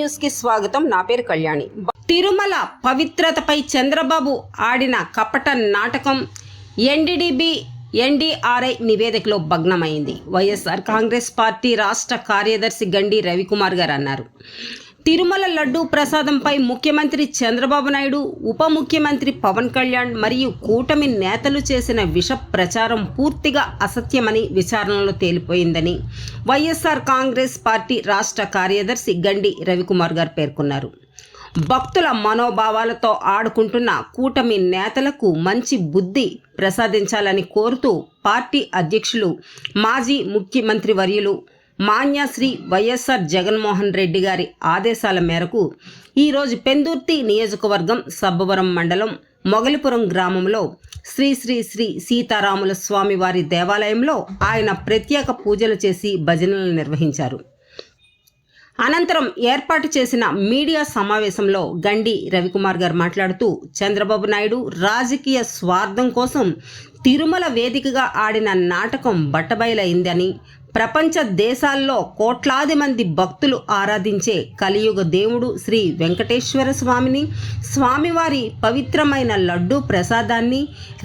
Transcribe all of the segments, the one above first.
News కి స్వాగతం. నా పేరు కళ్యాణి. తిరుమల పవిత్రతపై చంద్రబాబు ఆడిన కపట నాటకం ఎన్డీడీబీ ఎన్డీఆర్ఐ నివేదికలో భగ్నమైంది. వైఎస్ఆర్ కాంగ్రెస్ పార్టీ రాష్ట్ర కార్యదర్శి గండి రవికుమార్ గారు అన్నారు. తిరుమల లడ్డూ ప్రసాదంపై ముఖ్యమంత్రి చంద్రబాబు నాయుడు, ఉప ముఖ్యమంత్రి పవన్ కళ్యాణ్ మరియు కూటమి నేతలు చేసిన విష ప్రచారం పూర్తిగా అసత్యమని విచారణలో తేలిపోయిందని వైఎస్ఆర్ కాంగ్రెస్ పార్టీ రాష్ట్ర కార్యదర్శి గండి రవికుమార్ గారు పేర్కొన్నారు. భక్తుల మనోభావాలతో ఆడుకుంటున్న కూటమి నేతలకు మంచి బుద్ధి ప్రసాదించాలని కోరుతూ పార్టీ అధ్యక్షులు, మాజీ ముఖ్యమంత్రి వర్యులు మాన్యశ్రీ వైఎస్ఆర్ జగన్మోహన్ రెడ్డి గారి ఆదేశాల మేరకు ఈరోజు పెందుర్తి నియోజకవర్గం సబ్బవరం మండలం మొగలిపురం గ్రామంలో శ్రీ శ్రీ శ్రీ సీతారాముల స్వామి వారి దేవాలయంలో ఆయన ప్రత్యేక పూజలు చేసి భజనలు నిర్వహించారు. అనంతరం ఏర్పాటు చేసిన మీడియా సమావేశంలో గండి రవికుమార్ గారు మాట్లాడుతూ, చంద్రబాబు నాయుడు రాజకీయ స్వార్థం కోసం తిరుమల వేదికగా ఆడిన నాటకం బట్టబయలైందని, ప్రపంచ దేశాల్లో కోట్లాది మంది భక్తులు ఆరాధించే కలియుగ దేవుడు శ్రీ వెంకటేశ్వర స్వామిని, స్వామివారి పవిత్రమైన లడ్డూ ప్రసాదాన్ని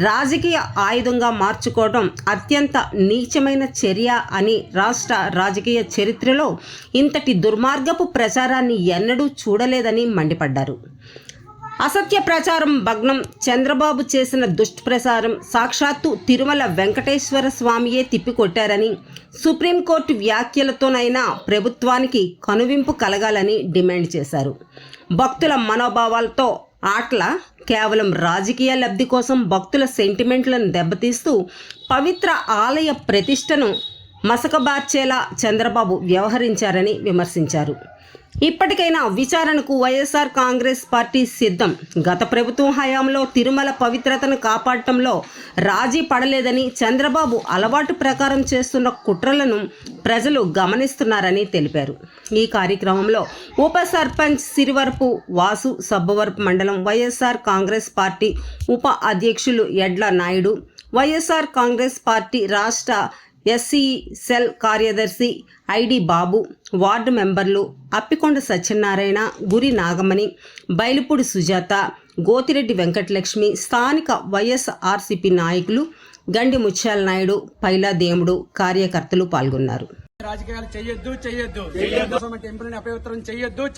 రాజకీయ ఆయుధంగా మార్చుకోవడం అత్యంత నీచమైన చర్య అని, రాష్ట్ర రాజకీయ చరిత్రలో ఇంతటి దుర్మార్గపు ప్రచారాన్ని ఎన్నడూ చూడలేదని మండిపడ్డారు. అసత్య ప్రచారం భగ్నం. చంద్రబాబు చేసిన దుష్ప్రచారం సాక్షాత్తు తిరుమల వెంకటేశ్వర స్వామియే తిప్పికొట్టారని, సుప్రీంకోర్టు వ్యాఖ్యలతోనైనా ప్రభుత్వానికి కనువింపు కలగాలని డిమాండ్ చేశారు. భక్తుల మనోభావాలతో ఆటల కేవలం రాజకీయ లబ్ధి కోసం భక్తుల సెంటిమెంట్లను దెబ్బతీస్తూ పవిత్ర ఆలయ ప్రతిష్టను మసకబార్చేలా చంద్రబాబు వ్యవహరించారని విమర్శించారు. ఇప్పటికైనా విచారణకు వైఎస్ఆర్ కాంగ్రెస్ పార్టీ సిద్ధం. గత ప్రభుత్వం హయాంలో తిరుమల పవిత్రతను కాపాడటంలో రాజీ పడలేదని, చంద్రబాబు అలవాటు ప్రకారం చేస్తున్న కుట్రలను ప్రజలు గమనిస్తున్నారని తెలిపారు. ఈ కార్యక్రమంలో ఉప సర్పంచ్ సిరివరపు వాసు, సబ్బవరపు మండలం వైఎస్ఆర్ కాంగ్రెస్ పార్టీ ఉప అధ్యక్షులు ఎడ్ల నాయుడు, వైఎస్ఆర్ కాంగ్రెస్ పార్టీ రాష్ట్ర ఎస్సీ సెల్ కార్యదర్శి ఐడి బాబు, వార్డు మెంబర్లు అప్పికొండ సత్యనారాయణ, గురి నాగమణి, బైలుపూడి సుజాత, గోతిరెడ్డి వెంకటలక్ష్మి, స్థానిక వైఎస్ఆర్సీపీ నాయకులు గండి ముత్యాల నాయుడు, పైలా దేవుడు కార్యకర్తలు పాల్గొన్నారు. రాజకీయాలు చెయ్యొద్దు టెంపుల్ని అపవిత్రం చెయ్యొద్దు.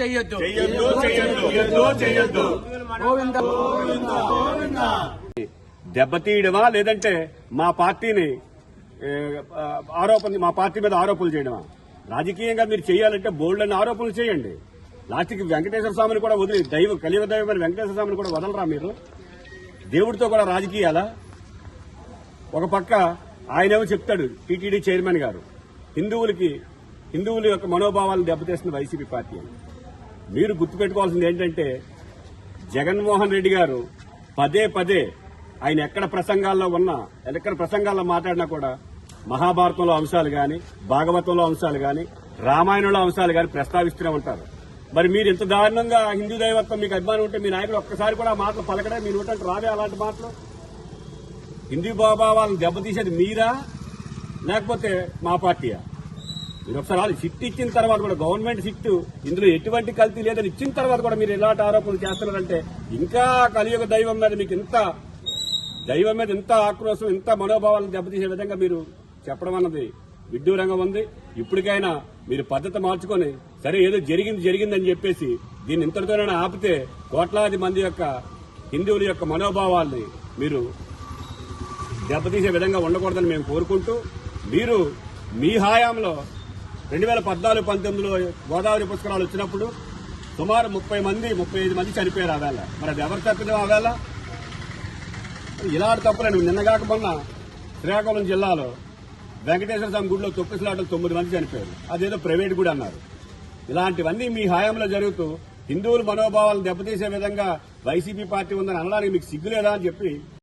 దెబ్బతీయడమా లేదంటే మా పార్టీని మా పార్టీ మీద ఆరోపణలు చేయడమా? రాజకీయంగా మీరు చేయాలంటే బోల్డ్ అని ఆరోపణలు చేయండి. లాస్ట్కి వెంకటేశ్వర స్వామిని కూడా వదిలి కలియుగ దైవమైన వెంకటేశ్వర స్వామిని కూడా వదలరా మీరు? దేవుడితో కూడా రాజకీయాలా? ఒక పక్క ఆయనేమో చెప్తాడు, టీటీడీ చైర్మన్ గారు, హిందువుల యొక్క మనోభావాలను దెబ్బతీస్తున్న వైసీపీ పార్టీ అని. మీరు గుర్తుపెట్టుకోవాల్సింది ఏంటంటే, జగన్మోహన్ రెడ్డి గారు పదే ఆయన ఎక్కడ ప్రసంగాల్లో మాట్లాడినా కూడా మహాభారతంలో అంశాలు గాని, భాగవతంలో అంశాలు గాని, రామాయణంలో అంశాలు గాని ప్రస్తావిస్తూనే ఉంటారు. మరి మీరు ఇంత దారుణంగా హిందూ దైవత్వం మీకు అభిమానం ఉంటే మీ నాయకులు ఒక్కసారి కూడా ఆ మాటలు పలకడే? మీరు నోటంటే రావే అలాంటి మాటలు? హిందూ భావాలను దెబ్బతీసేది మీరా లేకపోతే మా పార్టీయా? మీరు ఒకసారి సిట్ ఇచ్చిన తర్వాత కూడా, గవర్నమెంట్ సిట్ ఇందులో ఎటువంటి కల్తీ లేదని ఇచ్చిన తర్వాత కూడా మీరు ఎలాంటి ఆరోపణలు చేస్తున్నారంటే, ఇంకా కలియుగ దైవం మీద మీకు ఇంత ఆక్రోశం, ఇంత మనోభావాలను దెబ్బతీసే విధంగా మీరు చెప్పడం అన్నది విడ్డూరంగా ఉంది. ఇప్పటికైనా మీరు పద్ధతి మార్చుకొని, సరే ఏదో జరిగిందని చెప్పేసి దీన్ని ఇంతటితోనైనా ఆపితే కోట్లాది మంది యొక్క హిందువుల యొక్క మనోభావాల్ని మీరు దెబ్బతీసే విధంగా ఉండకూడదని మేము కోరుకుంటూ, మీరు మీ హయాంలో 2014-19లో గోదావరి పుష్కరాలు వచ్చినప్పుడు సుమారు 35 మంది చనిపోయారు. ఆవేళ మరి అది ఎవరు తప్పిదో? ఆవేళ ఇలాంటి తప్పులను నిన్నగాక మొన్న శ్రీకాకుళం జిల్లాలో వెంకటేశ్వర స్వామి గుడిలో తొక్కిసలాటలు 9 మంది చనిపోయారు. అదేదో ప్రైవేట్ గుడి అన్నారు. ఇలాంటివన్నీ మీ హయాంలో జరుగుతూ హిందువుల మనోభావాలను దెబ్బతీసే విధంగా వైసీపీ పార్టీ ఉందని అనడానికి మీకు సిగ్గులేదా అని చెప్పి